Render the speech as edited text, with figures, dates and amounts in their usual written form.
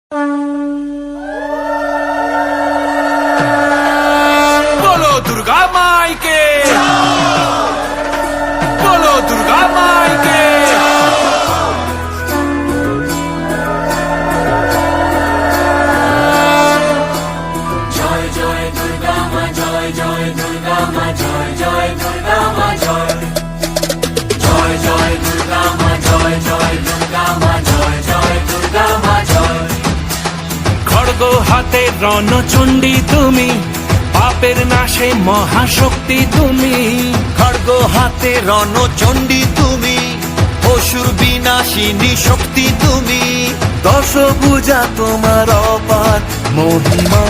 बोलो दुर्गा माई के, बोलो दुर्गा माई के। জয় জয় দুর্গা মা, জয় জয় দুর্গা মা, জয় জয় দুর্গা মা, জয় জয় জয় দুর্গা মা, জয় জয় দুর্গা মা, জয় জয় দুর্গা মা, জয়। খড়গ হাতে রণচণ্ডী তুমি, পাপের নাশে মহাশক্তি তুমি। খড়গ হাতে রণচণ্ডী তুমি, অসুর বিনাশিনী শক্তি তুমি। দশভুজা তোমার অপার মহিমা।